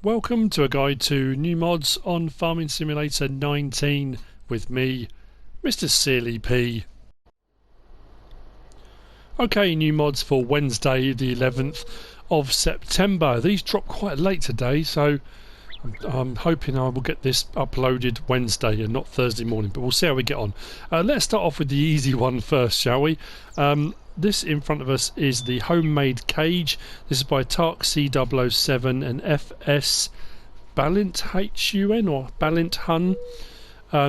Welcome to a guide to new mods on Farming Simulator 19 with me, MrSealyp. Okay, new mods for Wednesday the 11th of September. These drop quite late today, so I'm hoping I will get this uploaded Wednesday and not Thursday morning, but we'll see how we get on. Let's start off with the easy one first, shall we? This in front of us is the homemade cage. This is by Tark C007 and FsBalintHUN or BalintHUN.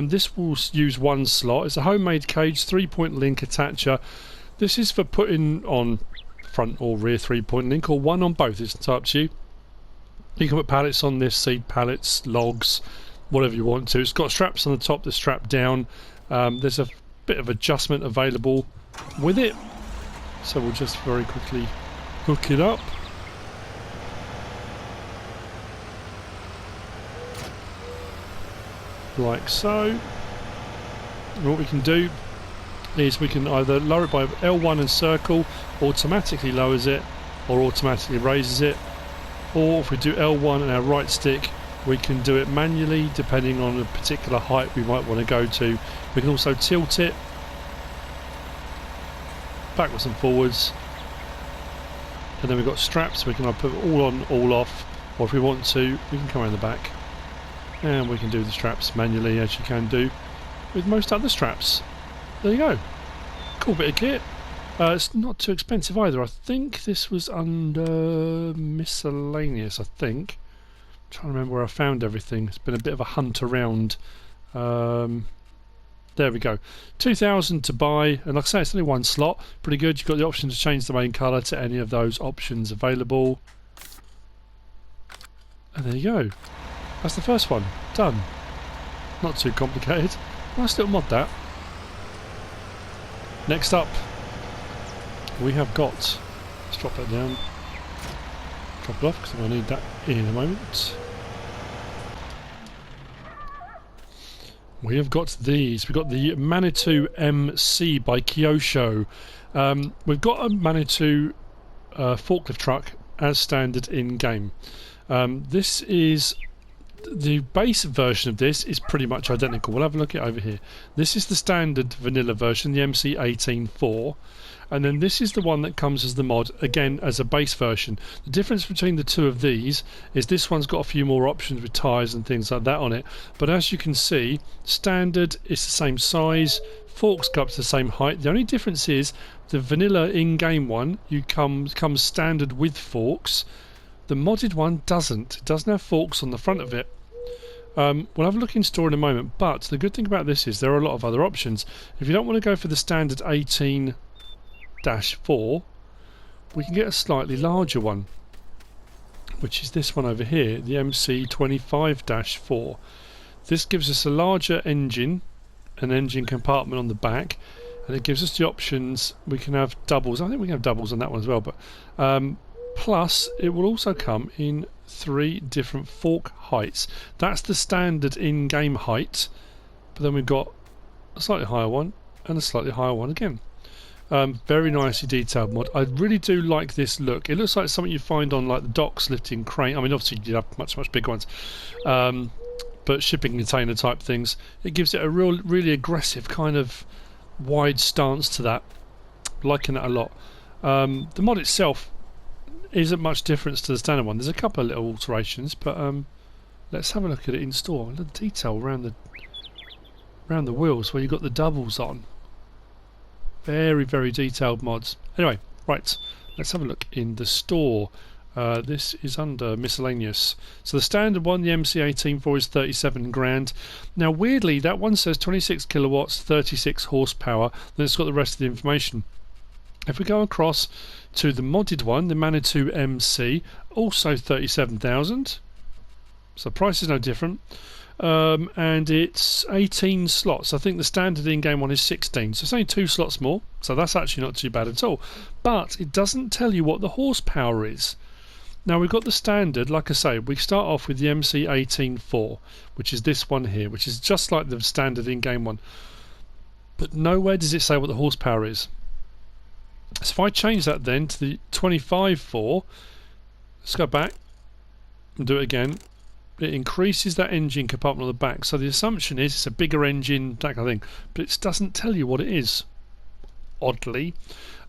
This will use one slot. It's a homemade cage, 3-point link attacher. This is for putting on front or rear 3-point link, or one on both. It's up to you. You can put pallets on this, seed pallets, logs, whatever you want to. It's got straps on the top that strap down. There's a bit of adjustment available with it. So we'll just very quickly hook it up. Like so. And what we can do is we can either lower it by L1 and circle, automatically lowers it, or automatically raises it. Or if we do L1 and our right stick, we can do it manually depending on the particular height we might want to go to. We can also tilt it backwards and forwards, and then we've got straps. We can either put it all on, all off, or if we want to, we can come around the back and we can do the straps manually, as you can do with most other straps. There you go. Cool bit of kit. It's not too expensive either. I think this was under miscellaneous. I think. I'm trying to remember where I found everything. It's been a bit of a hunt around. There we go. 2,000 to buy, and like I say, it's only one slot. Pretty good. You've got the option to change the main colour to any of those options available. And there you go. That's the first one. Done. Not too complicated. Nice little mod, that. Next up, we have got... Let's drop that down. Drop it off, because I'm going to need that in a moment. We have got these. We've got the Manitou MC by Kyosho. We've got a Manitou forklift truck as standard in game. This is the base version of this is pretty much identical. We'll have a look at it over here. This is the standard vanilla version, the MC18.4. And then this is the one that comes as the mod, again as a base version. The difference between the two of these is this one's got a few more options with tyres and things like that on it. But as you can see, standard is the same size, forks go up to the same height. The only difference is the vanilla in-game one comes standard with forks. The modded one doesn't. It doesn't have forks on the front of it. We'll have a look in store in a moment, but the good thing about this is there are a lot of other options. If you don't want to go for the standard 18-4, we can get a slightly larger one, which is this one over here, the MC25-4. This gives us a larger engine, an engine compartment on the back, and it gives us the options. We can have doubles. I think we can have doubles on that one as well, but plus it will also come in 3 different fork heights. That's the standard in-game height, but then we've got a slightly higher one and a slightly higher one again. Very nicely detailed mod. I really do like this look. It looks like something you find on like the docks lifting crane. I mean, obviously you have much bigger ones, but shipping container type things. It gives it a really aggressive kind of wide stance to that. Liking that a lot. The mod itself isn't much difference to the standard one. There's a couple of little alterations, but let's have a look at it in store. The detail around the wheels where you've got the doubles on. Very detailed mods. Anyway, right, let's have a look in the store. This is under miscellaneous. So the standard one, the MC18.4, is 37 grand. Now weirdly, that one says 26 kilowatts, 36 horsepower. Then it's got the rest of the information. If we go across to the modded one, the Manitou MC, also 37,000. So the price is no different. And it's 18 slots. I think the standard in-game one is 16, so it's only 2 slots more, so that's actually not too bad at all. But it doesn't tell you what the horsepower is. Now we've got the standard, like I say, we start off with the MC18.4, which is this one here, which is just like the standard in-game one. But nowhere does it say what the horsepower is. So if I change that then to the 25.4, let's go back. and do it again, it increases that engine compartment on the back. So the assumption is it's a bigger engine, that kind of thing, but it doesn't tell you what it is, oddly.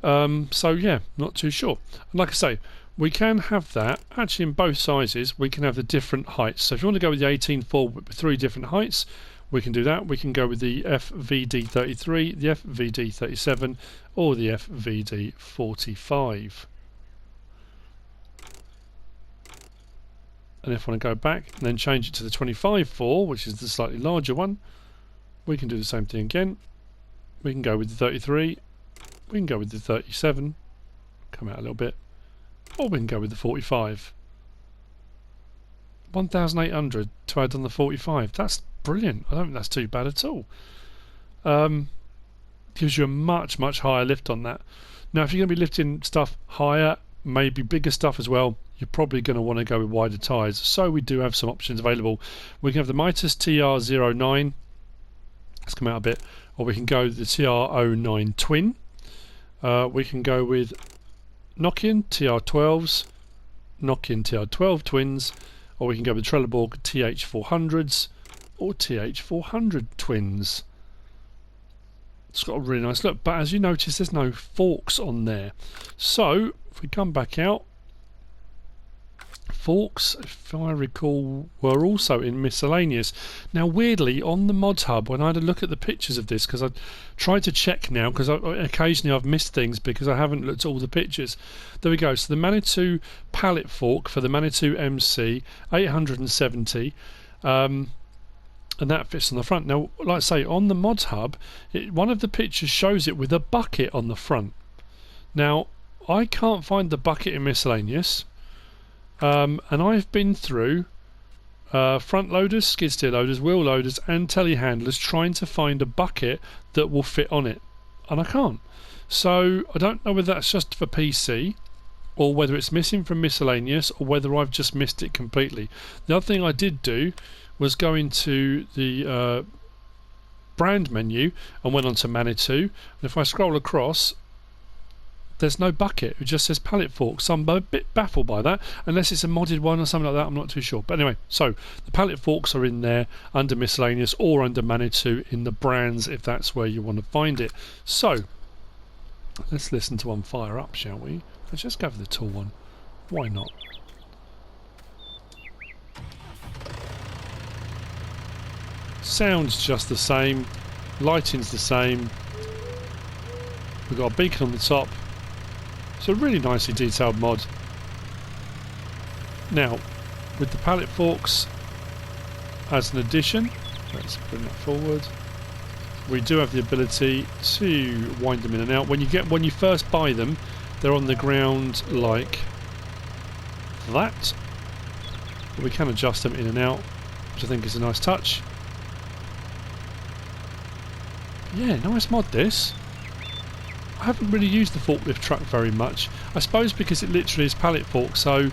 So yeah, not too sure. And like I say, we can have that actually in both sizes. We can have the different heights. So if you want to go with the 18.4 with 3 different heights, we can do that. We can go with the FVD33, the FVD37, or the FVD45. And if I want to go back and then change it to the 25.4, which is the slightly larger one, we can do the same thing again. We can go with the 33, we can go with the 37, come out a little bit, or we can go with the 45. 1,800 to add on the 45. That's brilliant. I don't think that's too bad at all. Gives you a much higher lift on that. Now if you're going to be lifting stuff higher, maybe bigger stuff as well, you're probably going to want to go with wider tyres. So we do have some options available. We can have the Mitas TR09, let's come out a bit, or we can go with the TR09 Twin. We can go with Nokian TR12s, Nokian TR12 Twins, or we can go with Trelleborg TH400s or TH400 Twins. It's got a really nice look, but as you notice, there's no forks on there. So if we come back out, forks, if I recall, were also in miscellaneous. Now weirdly, on the Modhub, when I had a look at the pictures of this, because I tried to check now, because occasionally I've missed things because I haven't looked at all the pictures. There we go. So the Manitou pallet fork for the Manitou MC 870, and that fits on the front. Now, like I say, on the Modhub, one of the pictures shows it with a bucket on the front. Now, I can't find the bucket in miscellaneous. And I've been through front loaders, skid steer loaders, wheel loaders and telehandlers trying to find a bucket that will fit on it, and I can't. So I don't know whether that's just for PC or whether it's missing from miscellaneous or whether I've just missed it completely. The other thing I did do was go into the brand menu and went on to Manitou, and if I scroll across, there's no bucket, it just says pallet forks. So I'm a bit baffled by that, unless it's a modded one or something like that, I'm not too sure. But anyway, so the pallet forks are in there under miscellaneous or under Manitou in the brands if that's where you want to find it. So let's listen to one fire up, shall we? Let's just go for the tall one. Why not? Sound's just the same, lighting's the same. We've got a beacon on the top. It's a really nicely detailed mod. Now, with the pallet forks as an addition, let's bring that forward. We do have the ability to wind them in and out. When you first buy them, they're on the ground like that. But we can adjust them in and out, which I think is a nice touch. Yeah, nice mod this. I haven't really used the forklift truck very much. I suppose because it literally is pallet fork, so...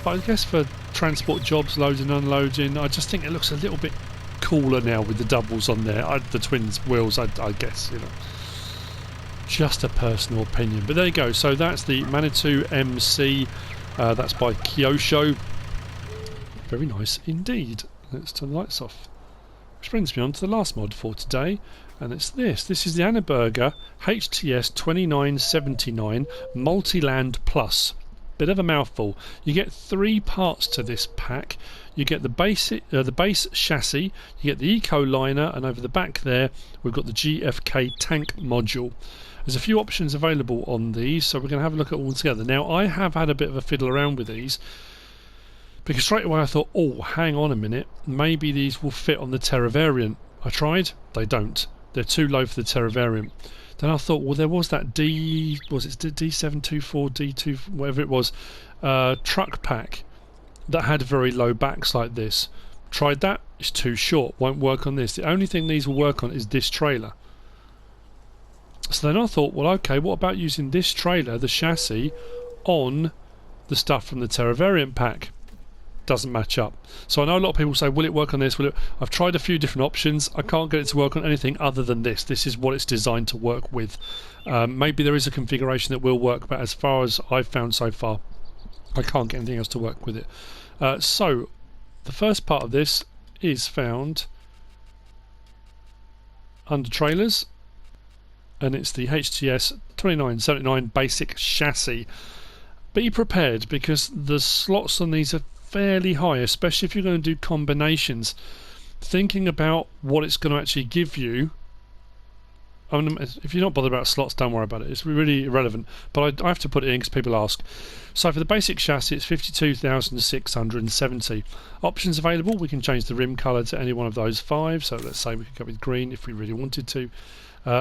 But I guess for transport jobs, loading and unloading, I just think it looks a little bit cooler now with the doubles on there. The twins wheels, I guess, you know. Just a personal opinion. But there you go. So that's the Manitou MC. That's by Kyosho. Very nice indeed. Let's turn the lights off. Which brings me on to the last mod for today, and it's this. This is the Berger HTS 2979 Multiland Plus. Bit of a mouthful. You get 3 parts to this pack. You get the base chassis, you get the eco liner, and over the back there we've got the GFK tank module. There's a few options available on these, so we're going to have a look at all together. Now, I have had a bit of a fiddle around with these, because straight away I thought, oh, hang on a minute, maybe these will fit on the Terra variant. I tried, they don't. They're too low for the Terra variant. Then I thought, well, there was that D724, D2, whatever it was, truck pack that had very low backs like this. Tried that, it's too short, won't work on this. The only thing these will work on is this trailer. So then I thought, well, okay, what about using this trailer, the chassis, on the stuff from the Terra variant pack? Doesn't match up. So I know a lot of people say, will it work on this? Will it? I've tried a few different options. I can't get it to work on anything other than this. This is what it's designed to work with. Maybe there is a configuration that will work, but as far as I've found so far, I can't get anything else to work with it. So the first part of this is found under trailers, and it's the HTS 2979 basic chassis. Be prepared, because the slots on these are fairly high, especially if you're going to do combinations. Thinking about what it's going to actually give you. If you're not bothered about slots, don't worry about it. It's really irrelevant. But I have to put it in because people ask. So for the basic chassis, it's 52,670. Options available. We can change the rim colour to any one of those 5. So let's say we could go with green if we really wanted to.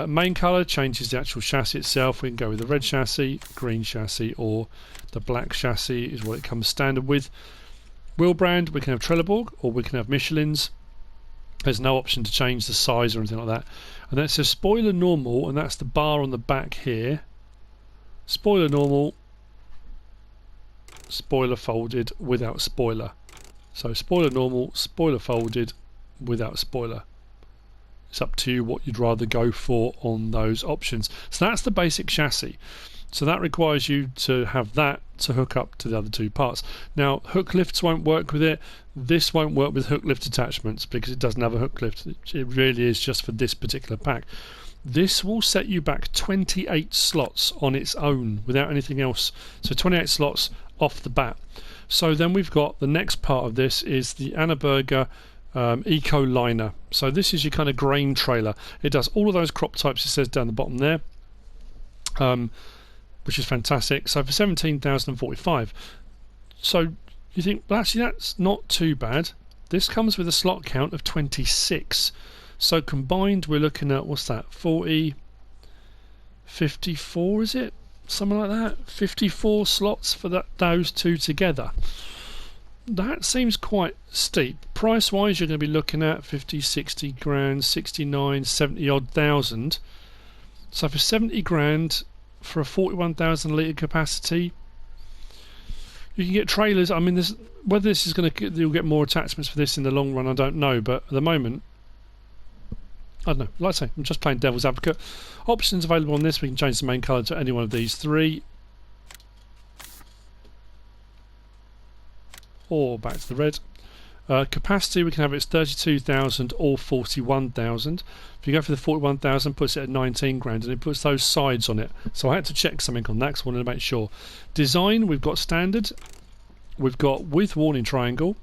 Main colour changes the actual chassis itself. We can go with the red chassis, green chassis, or the black chassis is what it comes standard with. Wheel brand, we can have Trelleborg or we can have Michelin's. There's no option to change the size or anything like that. And then it says spoiler normal, and that's the bar on the back here. Spoiler normal, spoiler folded, without spoiler. So spoiler normal, spoiler folded, without spoiler. It's up to you what you'd rather go for on those options. So that's the basic chassis. So that requires you to have that to hook up to the other 2 parts. Now, hook lifts won't work with it. This won't work with hook lift attachments because it doesn't have a hook lift. It really is just for this particular pack. This will set you back 28 slots on its own without anything else. So 28 slots off the bat. So then we've got the next part of this is the Anna Berger Eco Liner. So this is your kind of grain trailer. It does all of those crop types it says down the bottom there. Which is fantastic. So for 17,045. So you think, well, actually that's not too bad. This comes with a slot count of 26. So combined we're looking at, what's that, 40, 54 is it? Something like that. 54 slots for those 2 together. That seems quite steep. Price wise you're going to be looking at 50, 60 grand, 69, 70 odd thousand. So for 70 grand for a 41,000 litre capacity, you can get trailers. I mean, whether this is going to, you'll get more attachments for this in the long run, I don't know, but at the moment, I don't know. Like I say, I'm just playing devil's advocate. Options available on this, we can change the main colour to any one of these 3. Or back to the red. Capacity, we can have it's 32,000 or 41,000. If you go for the 41,000, puts it at 19 grand, and it puts those sides on it. So I had to check something on that because I wanted to make sure. Design, we've got standard, we've got with warning triangle,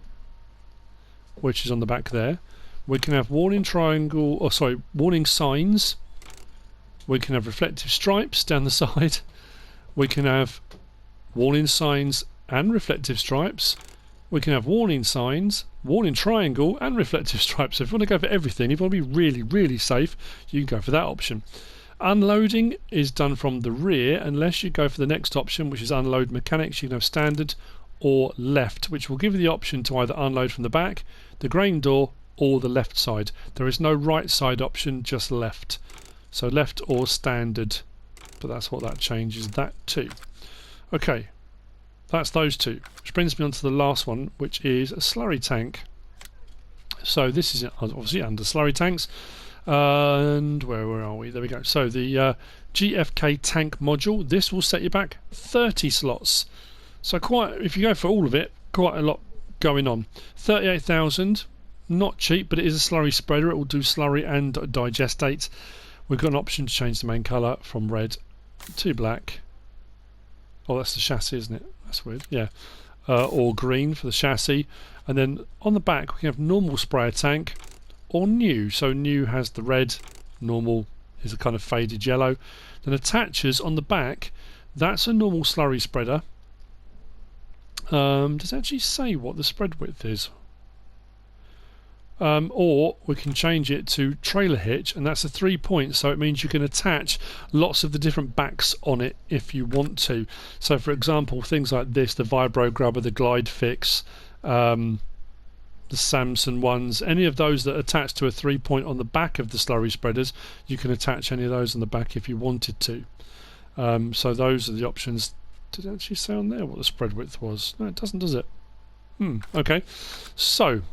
which is on the back there. We can have warning triangle, or sorry, warning signs. We can have reflective stripes down the side. We can have warning signs and reflective stripes. We can have warning signs, warning triangle and reflective stripes. So if you want to go for everything, if you want to be really, really safe, you can go for that option. Unloading is done from the rear unless you go for the next option, which is unload mechanics. You can have standard or left, which will give you the option to either unload from the back, the grain door, or the left side. There is no right side option, just left. So left or standard, but that's what that changes that to. Okay. That's those 2, which brings me on to the last one, which is a slurry tank. So this is obviously under slurry tanks, and where are we? There we go. So the GFK tank module. This will set you back 30 slots. So if you go for all of it, quite a lot going on. 38,000, not cheap, but it is a slurry spreader. It will do slurry and digestate. We've got an option to change the main colour from red to black. Oh, that's the chassis, isn't it? That's weird. Yeah. Or green for the chassis. And then on the back we can have normal sprayer tank or new. So new has the red, normal is a kind of faded yellow. Then attachers on the back, that's a normal slurry spreader. Does it actually say what the spread width is? Or we can change it to trailer hitch, and that's a 3 point, so it means you can attach lots of the different backs on it if you want to. So for example, things like this, the Vibro Grubber, the Glide Fix, the Samson ones, any of those that attach to a 3 point on the back of the slurry spreaders, you can attach any of those on the back if you wanted to. So those are the options. Did it actually say on there what the spread width was? No, it doesn't, does it? Okay, so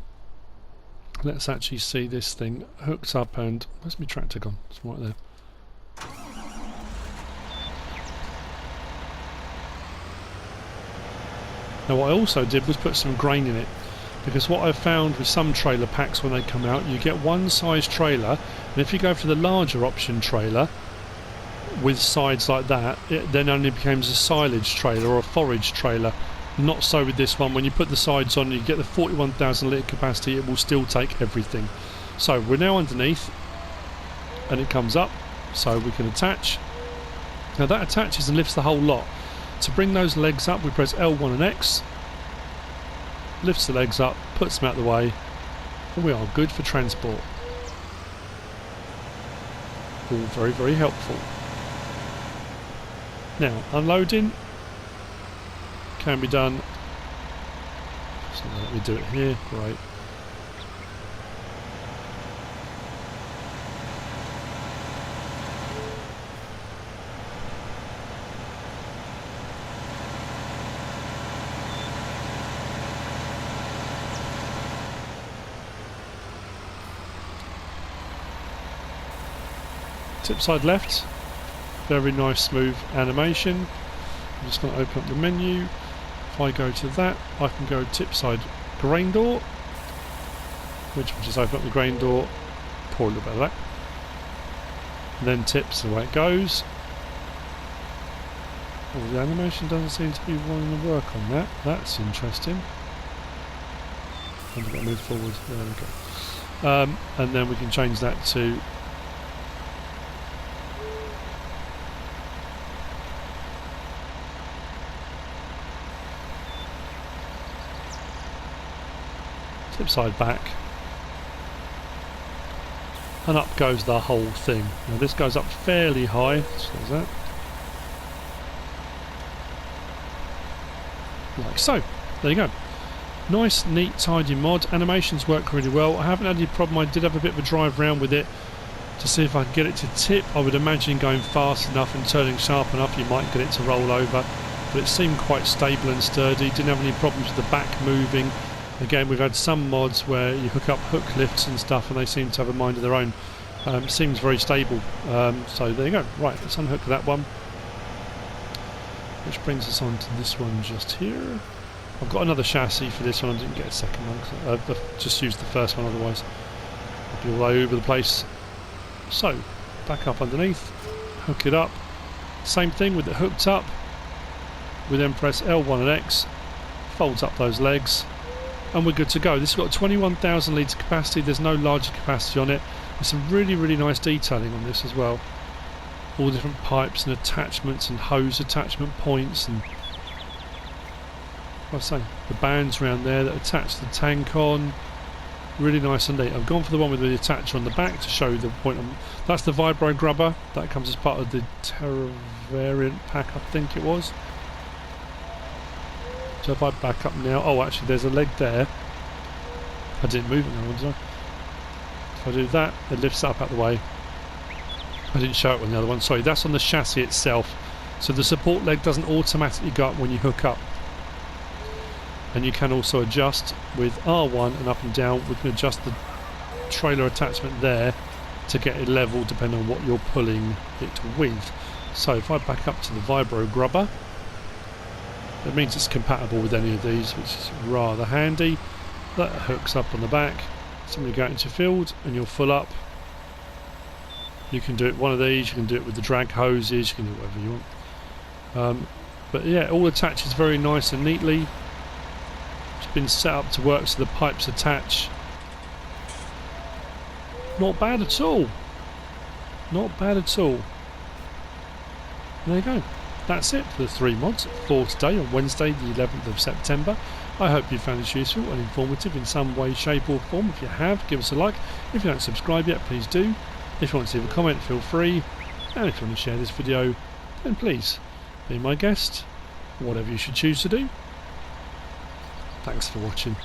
let's actually see this thing hooked up, and where's my tractor gone? It's right there. Now what I also did was put some grain in it, because what I've found with some trailer packs when they come out, you get one size trailer, and if you go for the larger option trailer with sides like that, it then only becomes a silage trailer or a forage trailer. Not so with this one. When you put the sides on, you get the 41,000 litre capacity, it will still take everything. So we're now underneath, and it comes up, so we can attach. Now that attaches and lifts the whole lot. To bring those legs up, we press L1 and X, lifts the legs up, puts them out of the way, and we are good for transport. All very, very helpful. Now, unloading can be done. So let me do it here. Great. Tip side left, very nice smooth animation. I'm just going to open up the menu. If I go to that, I can go tip side grain door, which will just open up the grain door, pour a little bit of that, and then tips the way it goes. Oh, the animation doesn't seem to be wanting to work on that. That's interesting. I'm going to move forward. There we go. And then we can change that to tip side back, and up goes the whole thing. Now this goes up fairly high, so there's that. Like so. There you go. Nice, neat, tidy mod. Animations work really well. I haven't had any problem. I did have a bit of a drive around with it to see if I can get it to tip. I would imagine going fast enough and turning sharp enough you might get it to roll over, but it seemed quite stable and sturdy. Didn't have any problems with the back moving. Again, we've had some mods where you hook up hook lifts and stuff and they seem to have a mind of their own. Seems very stable. So there you go. Right, let's unhook that one. Which brings us on to this one just here. I've got another chassis for this one. I didn't get a second one because I've just used the first one, otherwise I'd be all over the place. So, back up underneath, hook it up. Same thing with it hooked up. We then press L1 and X, folds up those legs, and we're good to go. This has got 21,000 litre capacity. There's no larger capacity on it. There's some really, really nice detailing on this as well. All different pipes and attachments and hose attachment points, and what I say, the bands around there that attach the tank on. Really nice and neat. I've gone for the one with the attacher on the back to show you the point. That's the vibro grubber. That comes as part of the Terra variant pack, I think it was. So if I back up now, oh actually there's a leg there. I didn't move it now, did I? If I do that, it lifts up out the way. I didn't show it on the other one, sorry, that's on the chassis itself. So the support leg doesn't automatically go up when you hook up. And you can also adjust with R1 and up and down. We can adjust the trailer attachment there to get it level depending on what you're pulling it with. So if I back up to the vibro grubber, it means it's compatible with any of these, which is rather handy. That hooks up on the back. Simply go into field and you'll fill up. You can do it one of these, you can do it with the drag hoses, you can do whatever you want. But yeah, it all attaches very nice and neatly. It's been set up to work so the pipes attach. Not bad at all. Not bad at all. There you go. That's it for the 3 mods for today on Wednesday the 11th of September. I hope you found this useful and informative in some way, shape or form. If you have, give us a like. If you don't subscribe yet, please do. If you want to leave a comment, feel free. And if you want to share this video, then please be my guest. Whatever you should choose to do. Thanks for watching.